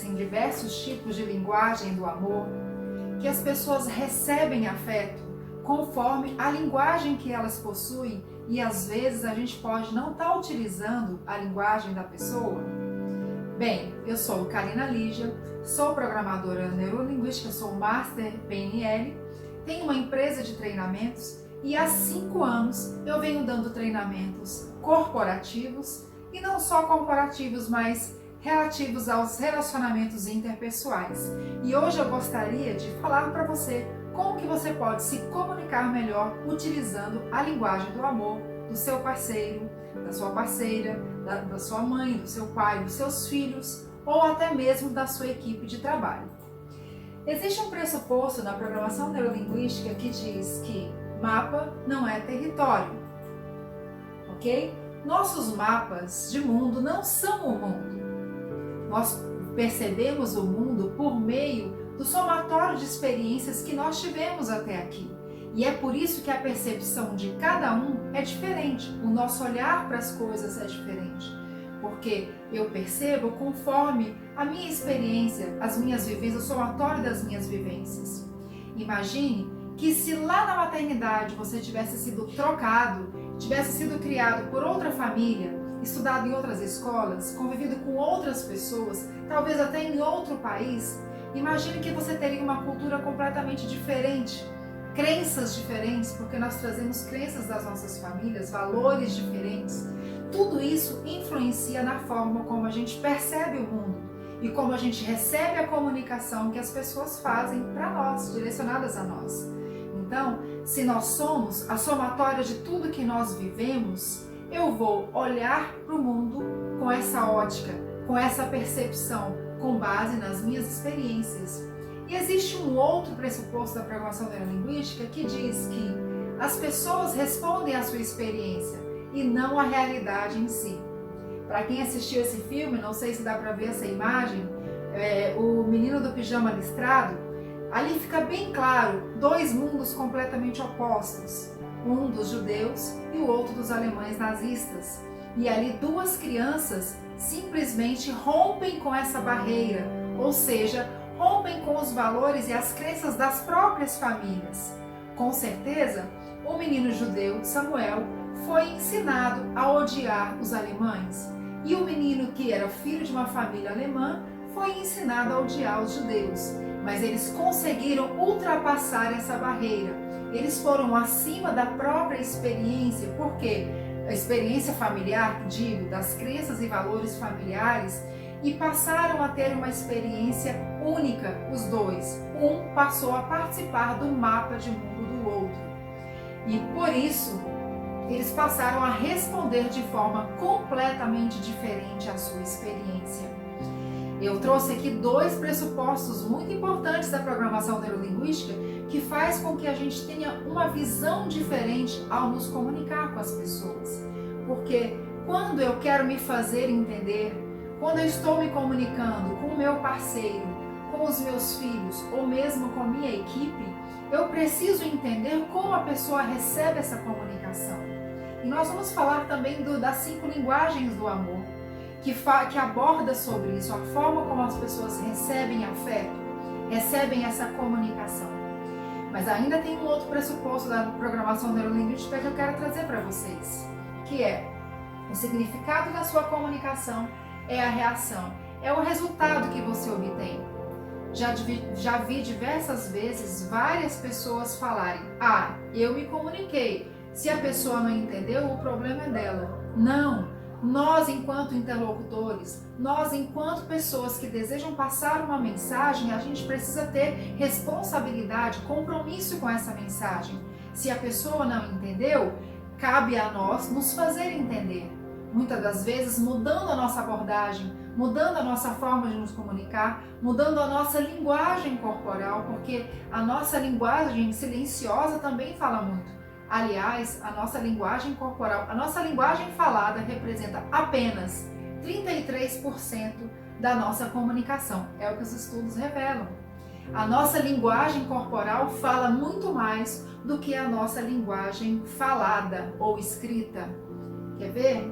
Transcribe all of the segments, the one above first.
existem diversos tipos de linguagem do amor, que as pessoas recebem afeto conforme a linguagem que elas possuem e às vezes a gente pode não estar utilizando a linguagem da pessoa? Bem, eu sou Karina Lígia, sou programadora neurolinguística, sou Master PNL, tenho uma empresa de treinamentos e há 5 anos eu venho dando treinamentos corporativos e não só corporativos, mas relativos aos relacionamentos interpessoais. E hoje eu gostaria de falar para você como que você pode se comunicar melhor utilizando a linguagem do amor do seu parceiro, da sua parceira, da sua mãe, do seu pai, dos seus filhos ou até mesmo da sua equipe de trabalho. Existe um pressuposto na programação neurolinguística que diz que mapa não é território, ok? Nossos mapas de mundo não são o mundo. Nós percebemos o mundo por meio do somatório de experiências que nós tivemos até aqui. E é por isso que a percepção de cada um é diferente, o nosso olhar para as coisas é diferente. Porque eu percebo conforme a minha experiência, as minhas vivências, o somatório das minhas vivências. Imagine que se lá na maternidade você tivesse sido trocado, tivesse sido criado por outra família, estudado em outras escolas, convivido com outras pessoas, talvez até em outro país, imagine que você teria uma cultura completamente diferente, crenças diferentes, porque nós trazemos crenças das nossas famílias, valores diferentes. Tudo isso influencia na forma como a gente percebe o mundo e como a gente recebe a comunicação que as pessoas fazem para nós, direcionadas a nós. Então, se nós somos a somatória de tudo que nós vivemos, eu vou olhar para o mundo com essa ótica, com essa percepção, com base nas minhas experiências. E existe um outro pressuposto da programação neurolinguística que diz que as pessoas respondem à sua experiência e não à realidade em si. Para quem assistiu esse filme, não sei se dá para ver essa imagem, o menino do pijama listrado, ali fica bem claro 2 mundos completamente opostos. Um dos judeus e o outro dos alemães nazistas. E ali 2 crianças simplesmente rompem com essa barreira, ou seja, rompem com os valores e as crenças das próprias famílias. Com certeza, o menino judeu, Samuel, foi ensinado a odiar os alemães. E o menino que era filho de uma família alemã foi ensinado a odiar os judeus. Mas eles conseguiram ultrapassar essa barreira. Eles foram acima da própria experiência, porque a experiência familiar, digo, das crenças e valores familiares, e passaram a ter uma experiência única, os 2. Um passou a participar do mapa de mundo do outro. E por isso, eles passaram a responder de forma completamente diferente à sua experiência. Eu trouxe aqui 2 pressupostos muito importantes da programação neurolinguística que faz com que a gente tenha uma visão diferente ao nos comunicar com as pessoas. Porque quando eu quero me fazer entender, quando eu estou me comunicando com o meu parceiro, com os meus filhos ou mesmo com a minha equipe, eu preciso entender como a pessoa recebe essa comunicação. E nós vamos falar também das 5 linguagens do amor, que aborda sobre isso, a forma como as pessoas recebem afeto, recebem essa comunicação. Mas ainda tem um outro pressuposto da programação neurolinguística que eu quero trazer para vocês, que é o significado da sua comunicação é a reação, é o resultado que você obtém. Já vi diversas vezes várias pessoas falarem: eu me comuniquei, se a pessoa não entendeu, o problema é dela. Não! Nós, enquanto interlocutores, nós, enquanto pessoas que desejam passar uma mensagem, a gente precisa ter responsabilidade, compromisso com essa mensagem. Se a pessoa não entendeu, cabe a nós nos fazer entender. Muitas das vezes mudando a nossa abordagem, mudando a nossa forma de nos comunicar, mudando a nossa linguagem corporal, porque a nossa linguagem silenciosa também fala muito. Aliás, a nossa linguagem corporal, a nossa linguagem falada representa apenas 33% da nossa comunicação. É o que os estudos revelam. A nossa linguagem corporal fala muito mais do que a nossa linguagem falada ou escrita. Quer ver?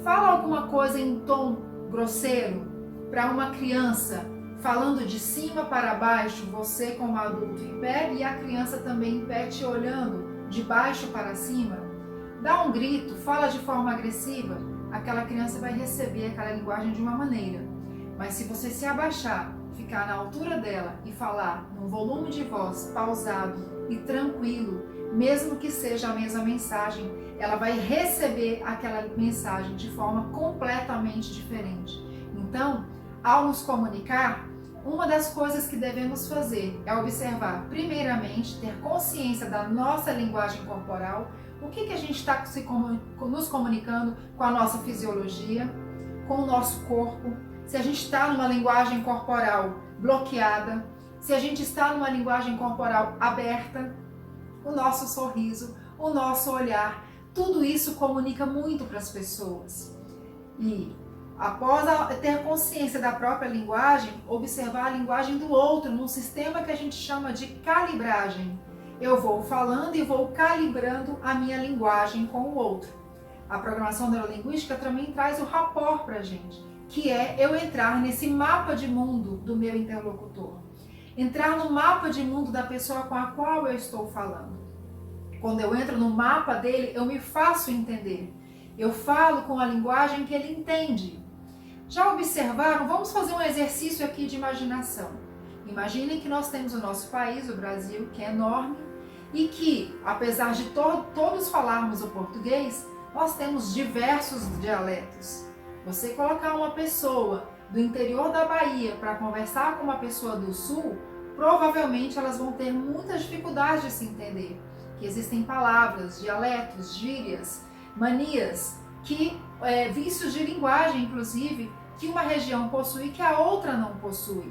Fala alguma coisa em tom grosseiro para uma criança falando de cima para baixo, você como adulto em pé e a criança também em pé te olhando de baixo para cima, dá um grito, fala de forma agressiva, aquela criança vai receber aquela linguagem de uma maneira. Mas se você se abaixar, ficar na altura dela e falar num volume de voz pausado e tranquilo, mesmo que seja a mesma mensagem, ela vai receber aquela mensagem de forma completamente diferente. Então, ao nos comunicar, uma das coisas que devemos fazer é observar, primeiramente, ter consciência da nossa linguagem corporal, o que a gente está nos comunicando com a nossa fisiologia, com o nosso corpo, se a gente está numa linguagem corporal bloqueada, se a gente está numa linguagem corporal aberta, o nosso sorriso, o nosso olhar, tudo isso comunica muito para as pessoas. E após ter consciência da própria linguagem, observar a linguagem do outro num sistema que a gente chama de calibragem. Eu vou falando e vou calibrando a minha linguagem com o outro. A programação neurolinguística também traz o rapport para a gente, que é eu entrar nesse mapa de mundo do meu interlocutor. Entrar no mapa de mundo da pessoa com a qual eu estou falando. Quando eu entro no mapa dele, eu me faço entender. Eu falo com a linguagem que ele entende. Já observaram? Vamos fazer um exercício aqui de imaginação. Imaginem que nós temos o nosso país, o Brasil, que é enorme, e que, apesar de todos falarmos o português, nós temos diversos dialetos. Você colocar uma pessoa do interior da Bahia para conversar com uma pessoa do sul, provavelmente elas vão ter muitas dificuldades de se entender. Que existem palavras, dialetos, gírias, manias, vícios de linguagem, inclusive, que uma região possui que a outra não possui.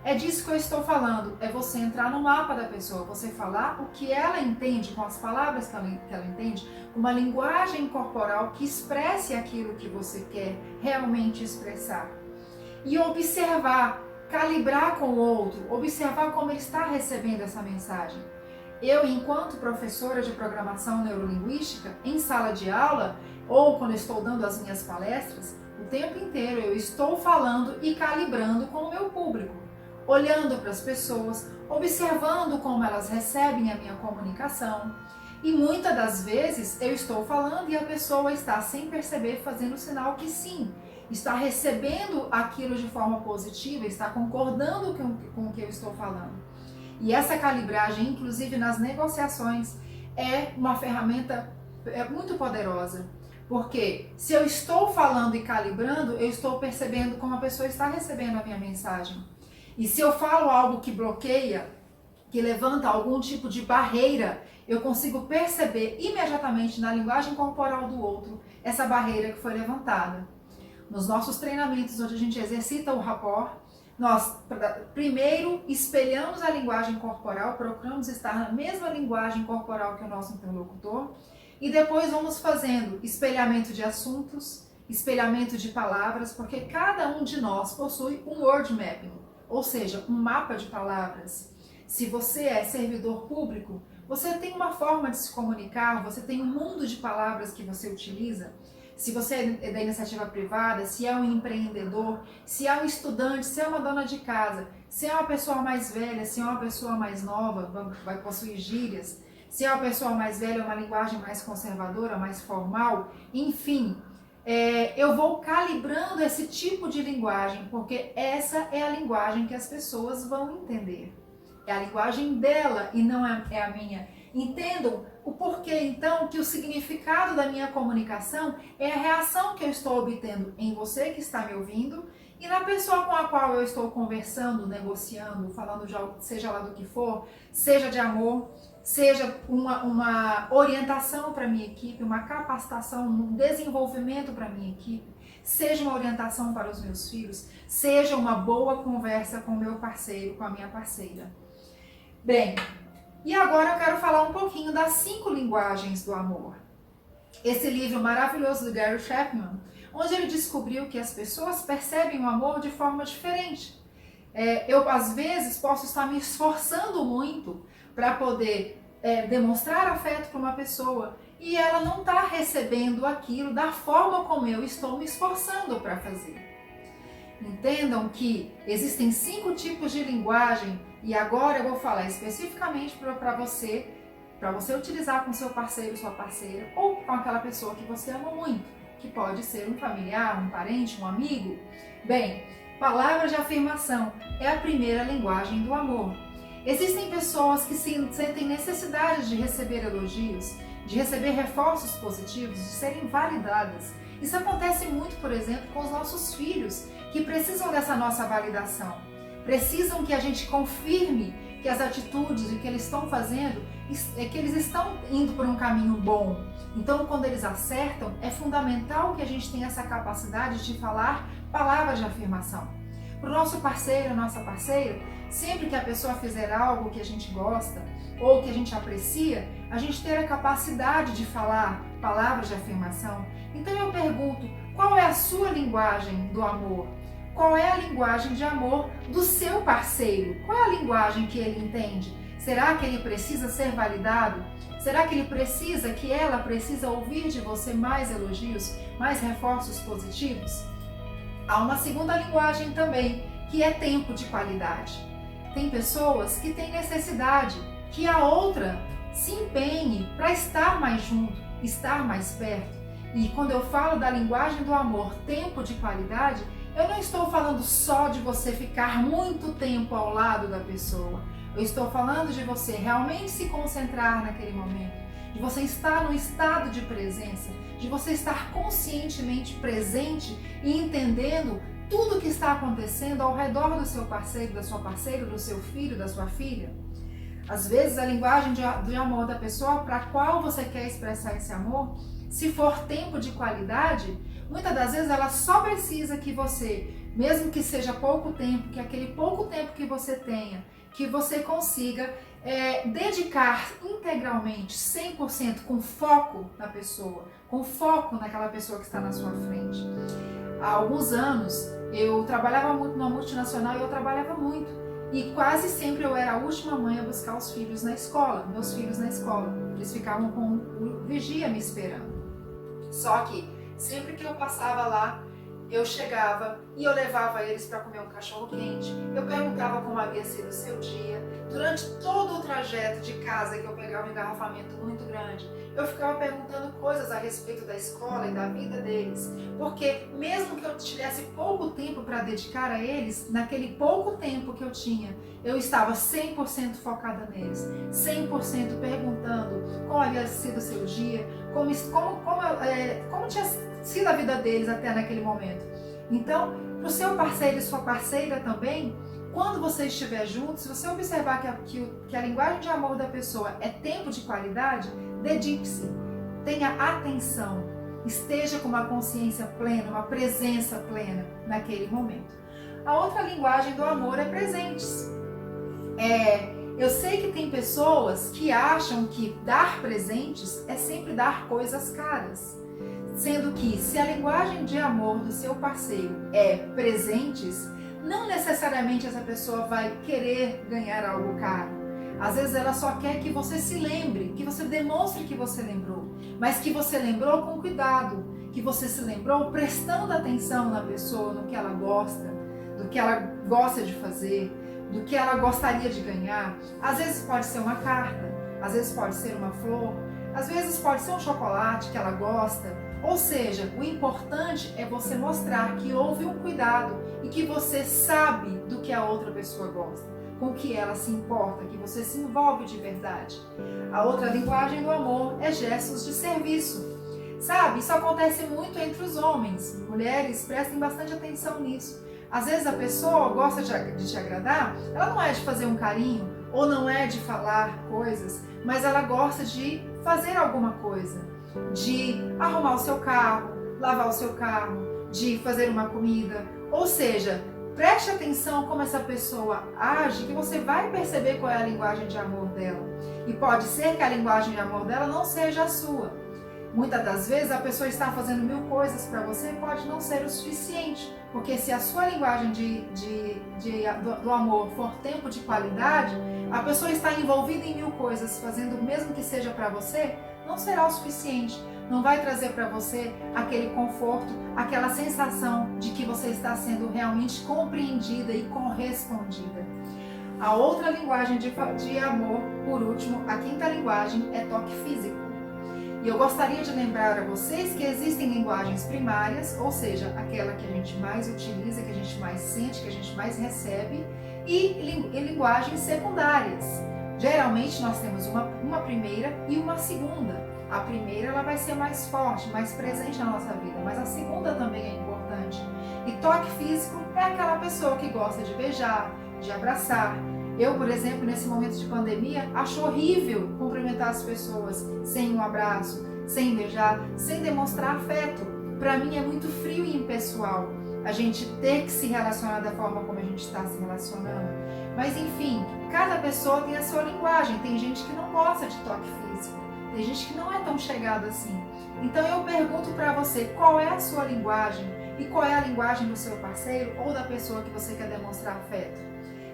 É disso que eu estou falando, é você entrar no mapa da pessoa, você falar o que ela entende, com as palavras que ela entende, uma linguagem corporal que expresse aquilo que você quer realmente expressar. E observar, calibrar com o outro, observar como ele está recebendo essa mensagem. Eu, enquanto professora de programação neurolinguística, em sala de aula, ou quando estou dando as minhas palestras, o tempo inteiro eu estou falando e calibrando com o meu público, olhando para as pessoas, observando como elas recebem a minha comunicação. E muitas das vezes eu estou falando e a pessoa está, sem perceber, fazendo sinal que sim, está recebendo aquilo de forma positiva, está concordando com o que eu estou falando. E essa calibragem, inclusive nas negociações, é uma ferramenta muito poderosa. Porque se eu estou falando e calibrando, eu estou percebendo como a pessoa está recebendo a minha mensagem. E se eu falo algo que bloqueia, que levanta algum tipo de barreira, eu consigo perceber imediatamente na linguagem corporal do outro essa barreira que foi levantada. Nos nossos treinamentos, onde a gente exercita o rapport, nós primeiro espelhamos a linguagem corporal, procuramos estar na mesma linguagem corporal que o nosso interlocutor, e depois vamos fazendo espelhamento de assuntos, espelhamento de palavras, porque cada um de nós possui um word mapping, ou seja, um mapa de palavras. Se você é servidor público, você tem uma forma de se comunicar, você tem um mundo de palavras que você utiliza. Se você é da iniciativa privada, se é um empreendedor, se é um estudante, se é uma dona de casa, se é uma pessoa mais velha, se é uma pessoa mais nova, vai possuir gírias, se é uma pessoa mais velha, uma linguagem mais conservadora, mais formal, enfim, eu vou calibrando esse tipo de linguagem, porque essa é a linguagem que as pessoas vão entender. É a linguagem dela e não é a minha. Entendam o porquê, então, que o significado da minha comunicação é a reação que eu estou obtendo em você que está me ouvindo e na pessoa com a qual eu estou conversando, negociando, falando de algo, seja lá do que for, seja de amor, seja uma orientação para a minha equipe, uma capacitação, um desenvolvimento para a minha equipe, seja uma orientação para os meus filhos, seja uma boa conversa com o meu parceiro, com a minha parceira. Bem, e agora eu quero falar um pouquinho das 5 linguagens do amor. Esse livro maravilhoso do Gary Chapman, onde ele descobriu que as pessoas percebem o amor de forma diferente. Eu, às vezes, posso estar me esforçando muito para poder demonstrar afeto para uma pessoa e ela não está recebendo aquilo da forma como eu estou me esforçando para fazer. Entendam que existem 5 tipos de linguagem e agora eu vou falar especificamente para você utilizar com seu parceiro, sua parceira ou com aquela pessoa que você ama muito, que pode ser um familiar, um parente, um amigo. Bem, palavras de afirmação é a primeira linguagem do amor. Existem pessoas que sentem necessidade de receber elogios, de receber reforços positivos, de serem validadas. Isso acontece muito, por exemplo, com os nossos filhos, que precisam dessa nossa validação. Precisam que a gente confirme que as atitudes e o que eles estão fazendo, que eles estão indo por um caminho bom. Então, quando eles acertam, é fundamental que a gente tenha essa capacidade de falar palavras de afirmação. Para o nosso parceiro, nossa parceira, sempre que a pessoa fizer algo que a gente gosta ou que a gente aprecia, a gente ter a capacidade de falar palavras de afirmação. Então eu pergunto, qual é a sua linguagem do amor? Qual é a linguagem de amor do seu parceiro? Qual é a linguagem que ele entende? Será que ele precisa ser validado? Será que ela precisa ouvir de você mais elogios, mais reforços positivos? Há uma segunda linguagem também, que é tempo de qualidade. Tem pessoas que têm necessidade que a outra se empenhe para estar mais junto, estar mais perto. E quando eu falo da linguagem do amor, tempo de qualidade, eu não estou falando só de você ficar muito tempo ao lado da pessoa. Eu estou falando de você realmente se concentrar naquele momento, de você estar no estado de presença, de você estar conscientemente presente e entendendo tudo o que está acontecendo ao redor do seu parceiro, da sua parceira, do seu filho, da sua filha. Às vezes a linguagem de amor da pessoa para a qual você quer expressar esse amor, se for tempo de qualidade, muitas das vezes ela só precisa que você, mesmo que seja pouco tempo, que aquele pouco tempo que você tenha, que você consiga dedicar integralmente, 100%, com foco na pessoa, com foco naquela pessoa que está na sua frente. Há alguns anos eu trabalhava muito numa multinacional e eu trabalhava muito. E quase sempre eu era a última mãe a buscar os filhos na escola, meus filhos na escola. Eles ficavam com o vigia me esperando. Só que sempre que eu passava lá, eu chegava e eu levava eles para comer um cachorro quente. Eu perguntava como havia sido o seu dia. Durante todo o trajeto de casa, que eu pegava um engarrafamento muito grande, eu ficava perguntando coisas a respeito da escola e da vida deles. Porque mesmo que eu tivesse pouco tempo para dedicar a eles, naquele pouco tempo que eu tinha, eu estava 100% focada neles, 100% perguntando como havia sido o seu dia, como tinha sido a vida deles até naquele momento. Então, para o seu parceiro e sua parceira também, quando você estiver junto, se você observar que a linguagem de amor da pessoa é tempo de qualidade, dedique-se, tenha atenção, esteja com uma consciência plena, uma presença plena naquele momento. A outra linguagem do amor é presentes. Eu sei que tem pessoas que acham que dar presentes é sempre dar coisas caras. Sendo que se a linguagem de amor do seu parceiro é presentes, não necessariamente essa pessoa vai querer ganhar algo caro. Às vezes ela só quer que você se lembre, que você demonstre que você lembrou, mas que você lembrou com cuidado, que você se lembrou prestando atenção na pessoa, no que ela gosta, do que ela gosta de fazer, do que ela gostaria de ganhar. Às vezes pode ser uma carta, às vezes pode ser uma flor, às vezes pode ser um chocolate que ela gosta. Ou seja, o importante é você mostrar que houve um cuidado e que você sabe do que a outra pessoa gosta, com o que ela se importa, que você se envolve de verdade. A outra linguagem do amor é gestos de serviço. Sabe, isso acontece muito entre os homens. Mulheres, prestem bastante atenção nisso. Às vezes a pessoa gosta de te agradar, ela não é de fazer um carinho ou não é de falar coisas, mas ela gosta de fazer alguma coisa. De arrumar o seu carro, lavar o seu carro, de fazer uma comida. Ou seja, preste atenção como essa pessoa age, que você vai perceber qual é a linguagem de amor dela. E pode ser que a linguagem de amor dela não seja a sua. Muitas das vezes a pessoa está fazendo 1000 coisas para você e pode não ser o suficiente. Porque se a sua linguagem do amor for tempo de qualidade, a pessoa está envolvida em 1000 coisas, fazendo o mesmo que seja para você, não será o suficiente. não vai trazer para você aquele conforto, aquela sensação de que você está sendo realmente compreendida e correspondida. A outra linguagem de amor, por último, a quinta linguagem é toque físico. E eu gostaria de lembrar a vocês que existem linguagens primárias, ou seja, aquela que a gente mais utiliza, que a gente mais sente, que a gente mais recebe, e linguagens secundárias. Geralmente nós temos uma primeira e uma segunda. A primeira ela vai ser mais forte, mais presente na nossa vida, mas a segunda também é importante. E toque físico é aquela pessoa que gosta de beijar, de abraçar. Eu, por exemplo, nesse momento de pandemia, acho horrível cumprimentar as pessoas sem um abraço, sem beijar, sem demonstrar afeto. Para mim é muito frio e impessoal a gente ter que se relacionar da forma como a gente está se relacionando. Mas enfim, cada pessoa tem a sua linguagem. Tem gente que não gosta de toque físico, tem gente que não é tão chegada assim. Então eu pergunto para você, qual é a sua linguagem? E qual é a linguagem do seu parceiro ou da pessoa que você quer demonstrar afeto?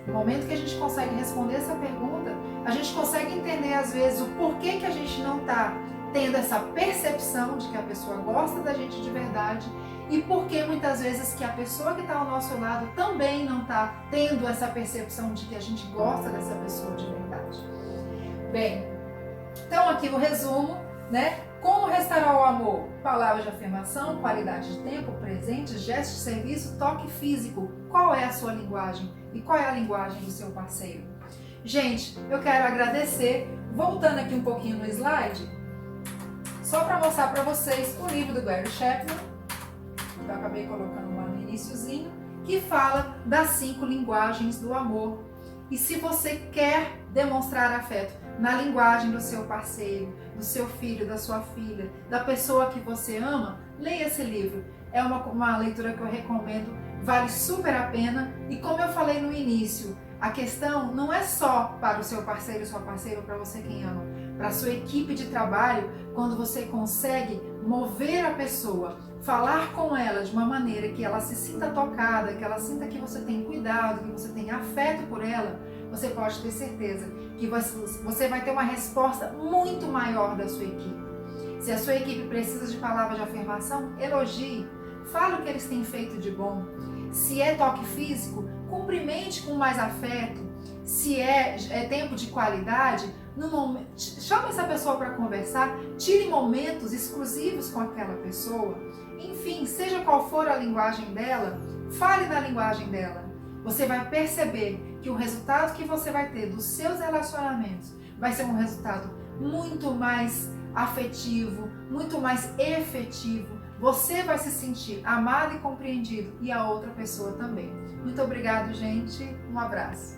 No momento que a gente consegue responder essa pergunta, a gente consegue entender às vezes o porquê que a gente não está tendo essa percepção de que a pessoa gosta da gente de verdade e porquê muitas vezes que a pessoa que está ao nosso lado também não está tendo essa percepção de que a gente gosta dessa pessoa de verdade. Bem, então aqui o resumo, né? Como restaurar o amor? Palavras de afirmação, qualidade de tempo, presente, gesto de serviço, toque físico. Qual é a sua linguagem? E qual é a linguagem do seu parceiro? Gente, eu quero agradecer. Voltando aqui um pouquinho no slide, só para mostrar para vocês o livro do Gary Chapman, que eu acabei colocando lá no iniciozinho, que fala das 5 linguagens do amor. E se você quer demonstrar afeto na linguagem do seu parceiro, do seu filho, da sua filha, da pessoa que você ama, leia esse livro. É uma leitura que eu recomendo, vale super a pena. E como eu falei no início, a questão não é só para o seu parceiro, sua parceira, ou para você quem ama, para a sua equipe de trabalho, quando você consegue mover a pessoa, falar com ela de uma maneira que ela se sinta tocada, que ela sinta que você tem cuidado, que você tem afeto por ela, você pode ter certeza que você vai ter uma resposta muito maior da sua equipe. Se a sua equipe precisa de palavras de afirmação, elogie, fale o que eles têm feito de bom. Se é toque físico, cumprimente com mais afeto. Se é tempo de qualidade, chame essa pessoa para conversar, tire momentos exclusivos com aquela pessoa. Enfim, seja qual for a linguagem dela, fale na linguagem dela. Você vai perceber que o resultado que você vai ter dos seus relacionamentos vai ser um resultado muito mais afetivo, muito mais efetivo. Você vai se sentir amado e compreendido e a outra pessoa também. Muito obrigado, gente. Um abraço.